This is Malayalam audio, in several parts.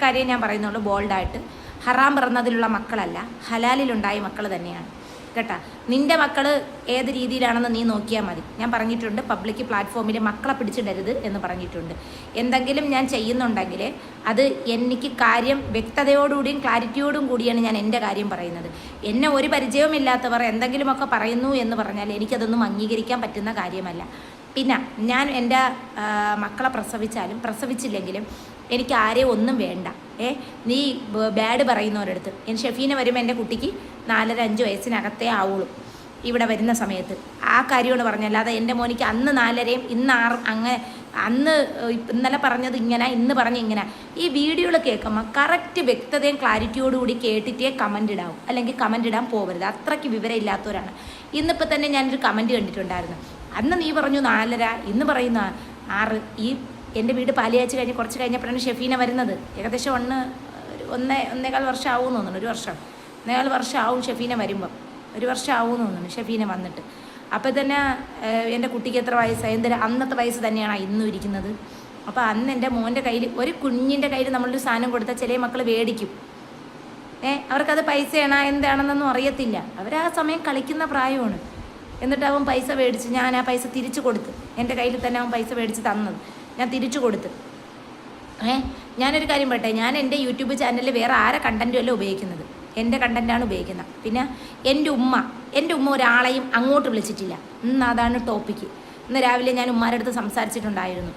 കാര്യം ഞാൻ പറയുന്നുള്ളൂ ബോൾഡായിട്ട്. ഹറാം പിറന്നതിലുള്ള മക്കളല്ല, ഹലാലിലുണ്ടായ മക്കൾ തന്നെയാണ് കേട്ടാ. നിൻ്റെ മക്കൾ ഏത് രീതിയിലാണെന്ന് നീ നോക്കിയാൽ മതി. ഞാൻ പറഞ്ഞിട്ടുണ്ട് പബ്ലിക് പ്ലാറ്റ്ഫോമിൽ മക്കളെ പിടിച്ചിടരുത് എന്ന് പറഞ്ഞിട്ടുണ്ട്. എന്തെങ്കിലും ഞാൻ ചെയ്യുന്നുണ്ടെങ്കിൽ അത് എനിക്ക് കാര്യം വ്യക്തതയോടുകൂടിയും ക്ലാരിറ്റിയോടും കൂടിയാണ് ഞാൻ എൻ്റെ കാര്യം പറയുന്നത്. എന്നെ ഒരു പരിചയവുമില്ലാത്തവർ എന്തെങ്കിലുമൊക്കെ പറയുന്നു എന്ന് പറഞ്ഞാൽ എനിക്കതൊന്നും അംഗീകരിക്കാൻ പറ്റുന്ന കാര്യമല്ല. പിന്നെ ഞാൻ എൻ്റെ മക്കളെ പ്രസവിച്ചാലും പ്രസവിച്ചില്ലെങ്കിലും എനിക്ക് ആരെയും ഒന്നും വേണ്ട. നീ ബാഡ് പറയുന്നവരടുത്ത് ഷെഫീന വരുമ്പോൾ എൻ്റെ കുട്ടിക്ക് 4-5 വയസ്സിനകത്തേ ആവുള്ളൂ ഇവിടെ വരുന്ന സമയത്ത്. ആ കാര്യമാണ് പറഞ്ഞത്. അല്ലാതെ എൻ്റെ മോനിക്ക് അന്ന് 4.5 ഇന്ന് 6 അങ്ങനെ അന്ന് ഇന്നലെ പറഞ്ഞത് ഇങ്ങനെ ഇന്ന് പറഞ്ഞ ഇങ്ങനെ. ഈ വീഡിയോകൾ കേൾക്കുമ്പോൾ കറക്റ്റ് വ്യക്തതയും ക്ലാരിറ്റിയോടുകൂടി കേട്ടിട്ടേ കമൻ്റ് ഇടാവും, അല്ലെങ്കിൽ കമൻ്റ് ഇടാൻ പോകരുത്. അത്രയ്ക്ക് വിവരം ഇല്ലാത്തവരാണ്. ഇന്നിപ്പോൾ തന്നെ ഞാനൊരു കമൻറ്റ് കണ്ടിട്ടുണ്ടായിരുന്നു. അന്ന് നീ പറഞ്ഞു 4.5, ഇന്ന് പറയുന്ന 6. ഈ എൻ്റെ വീട് പാലിയാഴ്ച കഴിഞ്ഞ് കുറച്ച് കഴിഞ്ഞപ്പോഴാണ് ഷെഫീന വരുന്നത്. ഏകദേശം 1.25 വർഷം ആവുമെന്ന് തോന്നുന്നു. 1 വർഷം 1.25 വർഷം ആവും ഷെഫീന വരുമ്പം. 1 വർഷം ആവുമെന്ന് തോന്നുന്നു ഷെഫീന വന്നിട്ട്. അപ്പോൾ തന്നെ എൻ്റെ കുട്ടിക്ക് എത്ര വയസ്സായി? എന്തായാലും അന്നത്തെ വയസ്സ് തന്നെയാണ് ഇന്നും ഇരിക്കുന്നത്. അപ്പോൾ അന്ന് എൻ്റെ മോൻ്റെ കയ്യിൽ, ഒരു കുഞ്ഞിൻ്റെ കയ്യിൽ നമ്മളൊരു സാധനം കൊടുത്താൽ ചില മക്കൾ മേടിക്കും. അവർക്കത് പൈസയാണോ എന്താണെന്നൊന്നും അറിയത്തില്ല. അവർ ആ സമയം കളിക്കുന്ന പ്രായമാണ്. എന്നിട്ട് അവൻ പൈസ മേടിച്ച്, ഞാൻ ആ പൈസ തിരിച്ചു കൊടുത്ത്. എൻ്റെ കയ്യിൽ തന്നെ അവൻ പൈസ മേടിച്ച് തന്നത് ഞാൻ തിരിച്ചു കൊടുത്ത്. ഞാനൊരു കാര്യം പറയട്ടെ, ഞാൻ എൻ്റെ യൂട്യൂബ് ചാനലിൽ വേറെ ആരെ കണ്ടൻറ്റും അല്ല ഉപയോഗിക്കുന്നത്, എൻ്റെ കണ്ടൻറ്റാണ് ഉപയോഗിക്കുന്നത്. പിന്നെ എൻ്റെ ഉമ്മ ഒരാളെയും അങ്ങോട്ട് വിളിച്ചിട്ടില്ല. ഇന്ന് അതാണ് ടോപ്പിക്ക്. ഇന്ന് രാവിലെ ഞാൻ ഉമ്മാരുടെ അടുത്ത് സംസാരിച്ചിട്ടുണ്ടായിരുന്നു.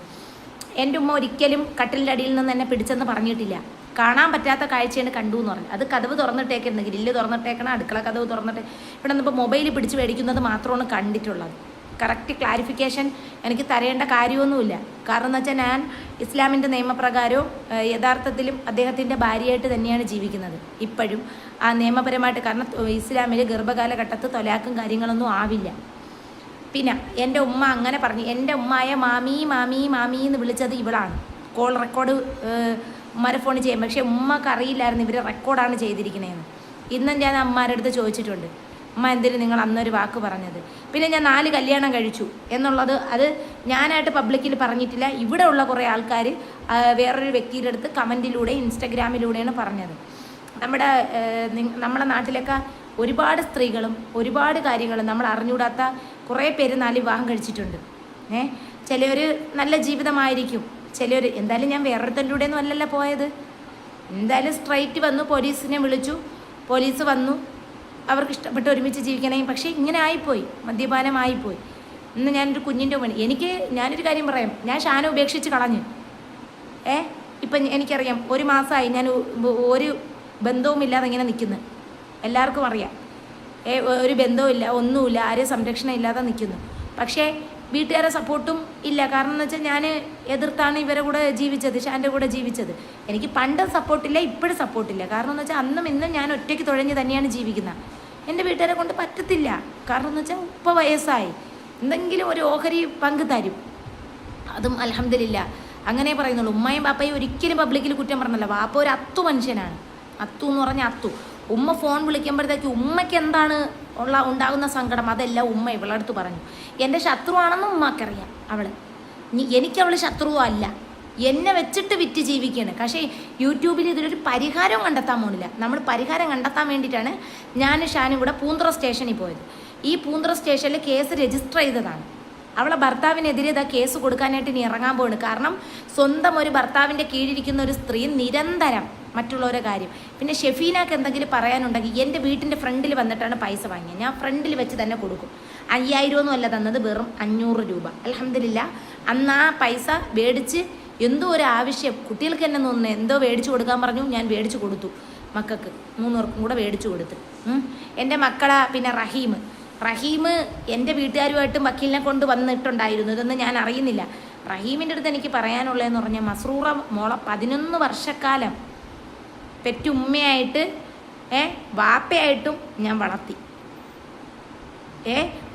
എൻ്റെ ഉമ്മ ഒരിക്കലും കട്ടിലിൻ്റെ അടിയിൽ നിന്ന് എന്നെ പിടിച്ചെന്ന് പറഞ്ഞിട്ടില്ല. കാണാൻ പറ്റാത്ത കാഴ്ചയാണ് കണ്ടു എന്ന് പറഞ്ഞു. അത് കതവ് തുറന്നിട്ടേക്കുന്നത്, ഗ്രില്ല് തുറന്നിട്ടേക്കണം, അടുക്കള കതവ് തുറന്നിട്ട് ഇവിടെ നിന്നിപ്പോൾ മൊബൈൽ പിടിച്ച് മേടിക്കുന്നത് മാത്രമാണ് കണ്ടിട്ടുള്ളത്. കറക്റ്റ് ക്ലാരിഫിക്കേഷൻ എനിക്ക് തരേണ്ട കാര്യമൊന്നുമില്ല. കാരണം എന്ന് വെച്ചാൽ ഞാൻ ഇസ്ലാമിൻ്റെ നിയമപ്രകാരവും യഥാർത്ഥത്തിലും അദ്ദേഹത്തിൻ്റെ ഭാര്യയായിട്ട് തന്നെയാണ് ജീവിക്കുന്നത് ഇപ്പോഴും. ആ നിയമപരമായിട്ട്, കാരണം ഇസ്ലാമിൽ ഗർഭകാലഘട്ടത്ത് തൊലാക്കും കാര്യങ്ങളൊന്നും ആവില്ല. പിന്നെ എൻ്റെ ഉമ്മ അങ്ങനെ പറഞ്ഞു. എൻ്റെ ഉമ്മായ മാമി മാമി മാമി എന്ന് വിളിച്ചത് ഇവളാണ്. കോൾ റെക്കോർഡ് ഉമ്മാരെ ഫോൺ ചെയ്യാം. പക്ഷേ ഉമ്മക്ക് അറിയില്ലായിരുന്നു ഇവർ റെക്കോർഡാണ് ചെയ്തിരിക്കണേന്ന്. ഇന്നും ഞാൻ അമ്മാരുടെ അടുത്ത് ചോദിച്ചിട്ടുണ്ട്, അമ്മ എന്തിന് നിങ്ങൾ അന്നൊരു വാക്ക് പറഞ്ഞത്? പിന്നെ ഞാൻ 4 കല്യാണം കഴിച്ചു എന്നുള്ളത് അത് ഞാനായിട്ട് പബ്ലിക്കിൽ പറഞ്ഞിട്ടില്ല. ഇവിടെ ഉള്ള കുറേ ആൾക്കാർ വേറൊരു വ്യക്തിയുടെ അടുത്ത് കമൻറ്റിലൂടെ ഇൻസ്റ്റഗ്രാമിലൂടെയാണ് പറഞ്ഞത്. നമ്മുടെ നാട്ടിലൊക്കെ ഒരുപാട് സ്ത്രീകളും ഒരുപാട് കാര്യങ്ങളും നമ്മൾ അറിഞ്ഞുകൂടാത്ത കുറേ പേര് 4 വിവാഹം കഴിച്ചിട്ടുണ്ട്. ചിലർ നല്ല ജീവിതമായിരിക്കും, ചിലർ എന്തായാലും ഞാൻ വേറൊരുത്തൻ്റെ ഒന്നും അല്ലല്ലോ പോയത്. എന്തായാലും സ്ട്രൈറ്റ് വന്നു, പോലീസിനെ വിളിച്ചു, പോലീസ് വന്നു, അവർക്ക് ഇഷ്ടപ്പെട്ട് ഒരുമിച്ച് ജീവിക്കണേ. പക്ഷേ ഇങ്ങനെ ആയിപ്പോയി, മദ്യപാനമായിപ്പോയി. ഇന്ന് ഞാനൊരു കുഞ്ഞിൻ്റെ പണി. ഞാനൊരു കാര്യം പറയാം, ഞാൻ ഷാന ഉപേക്ഷിച്ച് കളഞ്ഞു. ഇപ്പം എനിക്കറിയാം 1 മാസമായി ഞാൻ ഒരു ബന്ധവുമില്ലാതെ ഇങ്ങനെ നിൽക്കുന്നു. എല്ലാവർക്കും അറിയാം, ഒരു ബന്ധവുമില്ല, ഒന്നുമില്ല, ആരെയും സംരക്ഷണം ഇല്ലാതെ നിൽക്കുന്നു. പക്ഷേ വീട്ടുകാരെ സപ്പോർട്ടും ഇല്ല. കാരണം എന്ന് വെച്ചാൽ ഞാൻ എതിർത്താണ് ഇവരെ കൂടെ ജീവിച്ചത്, ഷാൻ്റെ കൂടെ ജീവിച്ചത്. എനിക്ക് പണ്ട് സപ്പോർട്ടില്ല, ഇപ്പോഴും സപ്പോർട്ടില്ല. കാരണം എന്ന് വെച്ചാൽ അന്നും ഇന്നും ഞാൻ ഒറ്റയ്ക്ക് തുഴഞ്ഞ് തന്നെയാണ് ജീവിക്കുന്നത്. എൻ്റെ വീട്ടുകാരെ കൊണ്ട് പറ്റത്തില്ല. കാരണം എന്ന് വെച്ചാൽ 30 വയസ്സായി, എന്തെങ്കിലും ഒരു ഓഹരി പങ്ക് തരും. അതും അൽഹംദുലില്ലാ അങ്ങനെ പറയുന്നുള്ളൂ. ഉമ്മയും ബാപ്പയും ഒരിക്കലും പബ്ലിക്കിൽ കുറ്റം പറഞ്ഞല്ല. ബാപ്പ ഒരു അത്തു മനുഷ്യനാണ്. അത്തു എന്ന് പറഞ്ഞാൽ അത്തു. ഉമ്മ ഫോൺ വിളിക്കുമ്പോഴത്തേക്ക് ഉമ്മയ്ക്ക് എന്താണ് ഉണ്ടാകുന്ന സങ്കടം അതെല്ലാം ഉമ്മ ഇവളടുത്ത് പറഞ്ഞു. എൻ്റെ ശത്രുവാണെന്ന് ഉമ്മക്കറിയാം. എനിക്കവൾ ശത്രുവോ അല്ല, എന്നെ വെച്ചിട്ട് വിറ്റ് ജീവിക്കുകയാണ്. പക്ഷേ യൂട്യൂബിൽ ഇതിലൊരു പരിഹാരം കണ്ടെത്താൻ പോകുന്നില്ല. നമ്മൾ പരിഹാരം കണ്ടെത്താൻ വേണ്ടിയിട്ടാണ് ഞാൻ ഷാനും കൂടെ പൂന്തുറ സ്റ്റേഷനിൽ പോയത്. ഈ പൂന്തുറ സ്റ്റേഷനിൽ കേസ് രജിസ്റ്റർ ചെയ്തതാണ്. അവളെ ഭർത്താവിനെതിരെ ഇതാ കേസ് കൊടുക്കാനായിട്ട് ഇനി ഇറങ്ങാൻ പോവാണ്. കാരണം സ്വന്തം ഒരു ഭർത്താവിൻ്റെ കീഴിരിക്കുന്ന ഒരു സ്ത്രീ നിരന്തരം മറ്റുള്ളവരെ കാര്യം. പിന്നെ ഷെഫീനക്ക് എന്തെങ്കിലും പറയാനുണ്ടെങ്കിൽ എൻ്റെ വീട്ടിൻ്റെ ഫ്രണ്ടിൽ വന്നിട്ടാണ് പൈസ വാങ്ങിയത്. ഞാൻ ഫ്രണ്ടിൽ വെച്ച് തന്നെ കൊടുക്കും. 5000 ഒന്നും അല്ല തന്നത്, വെറും 500 രൂപ. അൽഹംദുലില്ലാ അന്ന് ആ പൈസ മേടിച്ച് എന്തോ ഒരു ആവശ്യം കുട്ടികൾക്ക് തന്നെ തോന്നുന്നു, എന്തോ മേടിച്ച് കൊടുക്കാൻ പറഞ്ഞു. ഞാൻ മേടിച്ച് കൊടുത്തു. മക്കൾക്ക് 3 പേർക്കും കൂടെ മേടിച്ച് കൊടുത്ത്. എൻ്റെ മക്കളെ പിന്നെ റഹീം എൻ്റെ വീട്ടുകാരുമായിട്ടും വക്കീലിനെ കൊണ്ട് വന്നിട്ടുണ്ടായിരുന്നു. ഇതൊന്നും ഞാൻ അറിയുന്നില്ല. റഹീമിൻ്റെ അടുത്ത് എനിക്ക് പറയാനുള്ളതെന്ന് പറഞ്ഞാൽ, മസ്റൂറ മോളെ 11 വർഷക്കാലം പെറ്റുമ്മയായിട്ട് വാപ്പയായിട്ടും ഞാൻ വളർത്തി.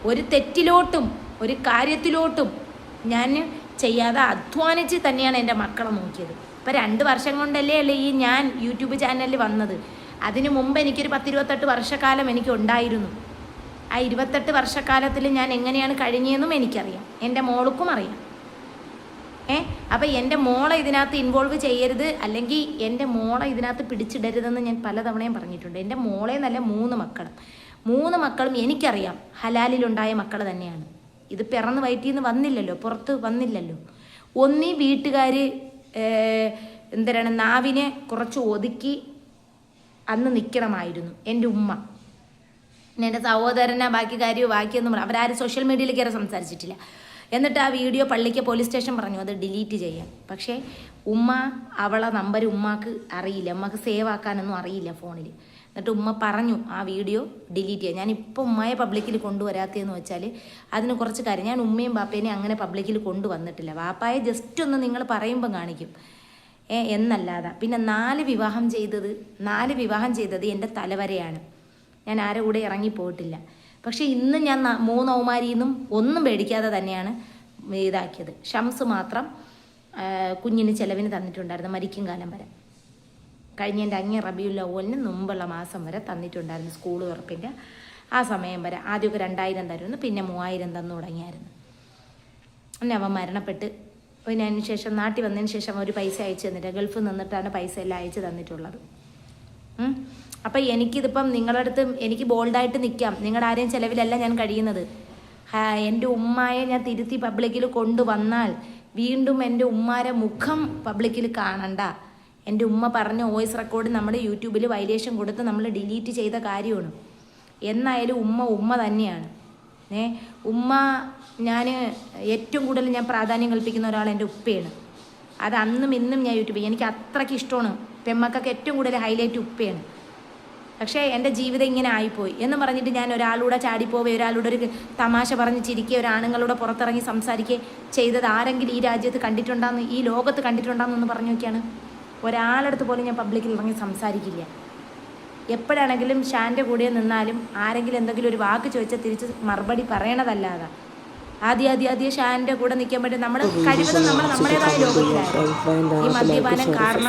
ഒരു തെറ്റിലോട്ടും ഒരു കാര്യത്തിലോട്ടും ഞാൻ ചെയ്യാതെ അധ്വാനിച്ച് തന്നെയാണ് എൻ്റെ മക്കളെ നോക്കിയത്. ഇപ്പം 2 വർഷം കൊണ്ടല്ലേ ഈ ഞാൻ യൂട്യൂബ് ചാനലിൽ വന്നത്. അതിനു മുമ്പ് എനിക്കൊരു 10-28 വർഷക്കാലം എനിക്ക് ഉണ്ടായിരുന്നു. ആ 28 വർഷക്കാലത്തിൽ ഞാൻ എങ്ങനെയാണ് കഴിഞ്ഞതെന്നും എനിക്കറിയാം, എൻ്റെ മോൾക്കും അറിയാം. അപ്പം എൻ്റെ മോളെ ഇതിനകത്ത് ഇൻവോൾവ് ചെയ്യരുത്, അല്ലെങ്കിൽ എൻ്റെ മോളെ ഇതിനകത്ത് പിടിച്ചിടരുതെന്ന് ഞാൻ പലതവണയും പറഞ്ഞിട്ടുണ്ട്. എൻ്റെ മോളെ നല്ല 3 മക്കളും എനിക്കറിയാം ഹലാലിലുണ്ടായ മക്കൾ തന്നെയാണ്. ഇത് പിറന്ന് വയറ്റിൽ നിന്ന് വന്നില്ലല്ലോ, പുറത്ത് വന്നില്ലല്ലോ. ഒന്നീ വീട്ടുകാർ എന്താണ് നാവിനെ കുറച്ച് ഒതുക്കി അന്ന് നിൽക്കണമായിരുന്നു. എൻ്റെ ഉമ്മ, എൻ്റെ സഹോദരനെ ബാക്കിയൊന്നും അവരാരും സോഷ്യൽ മീഡിയയിൽ കയറി സംസാരിച്ചിട്ടില്ല. എന്നിട്ട് ആ വീഡിയോ പള്ളിക്ക് പോലീസ് സ്റ്റേഷൻ പറഞ്ഞു അത് ഡിലീറ്റ് ചെയ്യാൻ. പക്ഷേ ഉമ്മ അവളെ നമ്പർ ഉമ്മാക്ക് അറിയില്ല, ഉമ്മക്ക് സേവ് ആക്കാനൊന്നും അറിയില്ല ഫോണിൽ. എന്നിട്ട് ഉമ്മ പറഞ്ഞു ആ വീഡിയോ ഡിലീറ്റ് ചെയ്യാം. ഞാനിപ്പോൾ ഉമ്മയെ പബ്ലിക്കിൽ കൊണ്ടുവരാത്തതെന്ന് വെച്ചാൽ അതിന് കുറച്ച് കാര്യം. ഞാൻ ഉമ്മയും ബാപ്പേനെയും അങ്ങനെ പബ്ലിക്കിൽ കൊണ്ടുവന്നിട്ടില്ല. വാപ്പായെ ജസ്റ്റ് ഒന്ന് നിങ്ങൾ പറയുമ്പം കാണിക്കും എന്നല്ലാതെ. പിന്നെ 4 വിവാഹം ചെയ്തത് എൻ്റെ തലവരെയാണ്. ഞാൻ ആരെ കൂടെ ഇറങ്ങിപ്പോയിട്ടില്ല. പക്ഷേ ഇന്ന് ഞാൻ 3 ഔമാരിയിൽ നിന്നും ഒന്നും പേടിക്കാതെ തന്നെയാണ് ഇതാക്കിയത്. ഷംസ് മാത്രം കുഞ്ഞിന് ചിലവിന് തന്നിട്ടുണ്ടായിരുന്നു, മരിക്കും കാലം വരെ. കഴിഞ്ഞ എൻ്റെ അങ്ങേ റബിയുൽ അവ്വലിന് മുമ്പുള്ള മാസം വരെ തന്നിട്ടുണ്ടായിരുന്നു. സ്കൂൾ തുറപ്പിൻ്റെ ആ സമയം വരെ. ആദ്യമൊക്കെ 2000 തരുന്നു, പിന്നെ 3000 തന്നു തുടങ്ങിയായിരുന്നു. പിന്നെ അവൻ മരണപ്പെട്ട് പിന്നെ അതിന് ശേഷം നാട്ടിൽ വന്നതിന് ശേഷം ഒരു പൈസ അയച്ചു തന്നിട്ട്, ഗൾഫിൽ നിന്നിട്ടാണ് പൈസ എല്ലാം അയച്ചു തന്നിട്ടുള്ളത്. അപ്പം എനിക്കിതിപ്പം നിങ്ങളുടെ അടുത്ത് എനിക്ക് ബോൾഡായിട്ട് നിൽക്കാം. നിങ്ങളുടെ ആരെയും ചിലവിലല്ല ഞാൻ കഴിയുന്നത്. എൻ്റെ ഉമ്മായെ ഞാൻ തിരുത്തി പബ്ലിക്കിൽ കൊണ്ടുവന്നാൽ വീണ്ടും എൻ്റെ ഉമ്മാരെ മുഖം പബ്ലിക്കിൽ കാണണ്ട. എൻ്റെ ഉമ്മ പറഞ്ഞ വോയിസ് റെക്കോർഡ് നമ്മുടെ യൂട്യൂബിൽ വയലേഷൻ കൊടുത്ത് നമ്മൾ ഡിലീറ്റ് ചെയ്ത കാര്യമാണ്. എന്നായാലും ഉമ്മ തന്നെയാണ്. ഉമ്മ ഞാൻ ഏറ്റവും കൂടുതൽ ഞാൻ പ്രാധാന്യം കൽപ്പിക്കുന്ന ഒരാൾ എൻ്റെ ഉപ്പയാണ്. അത് അന്നും ഇന്നും ഞാൻ യൂട്യൂബിൽ എനിക്ക് അത്രയ്ക്ക് ഇഷ്ടമാണ്. പെമ്മക്കൊക്കെ ഏറ്റവും കൂടുതൽ ഹൈലൈറ്റ് ഉപ്പയാണ്. പക്ഷേ എൻ്റെ ജീവിതം ഇങ്ങനെ ആയിപ്പോയി എന്ന് പറഞ്ഞിട്ട് ഞാൻ ഒരാളൂടെ ചാടിപ്പോവുക, ഒരാളൂടെ ഒരു തമാശ പറഞ്ഞ് ചിരിക്കുക, ഒരാണുങ്ങളൂടെ പുറത്തിറങ്ങി സംസാരിക്കുക ചെയ്തത് ആരെങ്കിലും ഈ രാജ്യത്ത് കണ്ടിട്ടുണ്ടാന്ന്, ഈ ലോകത്ത് കണ്ടിട്ടുണ്ടാന്നൊന്ന് പറഞ്ഞു നോക്കിയാണ്. ഒരാളടുത്ത് പോലും ഞാൻ പബ്ലിക്കിൽ ഇറങ്ങി സംസാരിക്കില്ല. എപ്പോഴാണെങ്കിലും ഷാൻ്റെ കൂടെ നിന്നാലും ആരെങ്കിലും എന്തെങ്കിലും ഒരു വാക്ക് ചോദിച്ചാൽ തിരിച്ച് മറുപടി പറയണതല്ലാതെ ആദ്യം ഷാൻ്റെ കൂടെ നിൽക്കാൻ പറ്റും. നമ്മൾ കഴിവതും നമ്മൾ നമ്മുടേതായ ലോകത്തിലായിരുന്നു. ഈ മദ്യപാനം കാരണം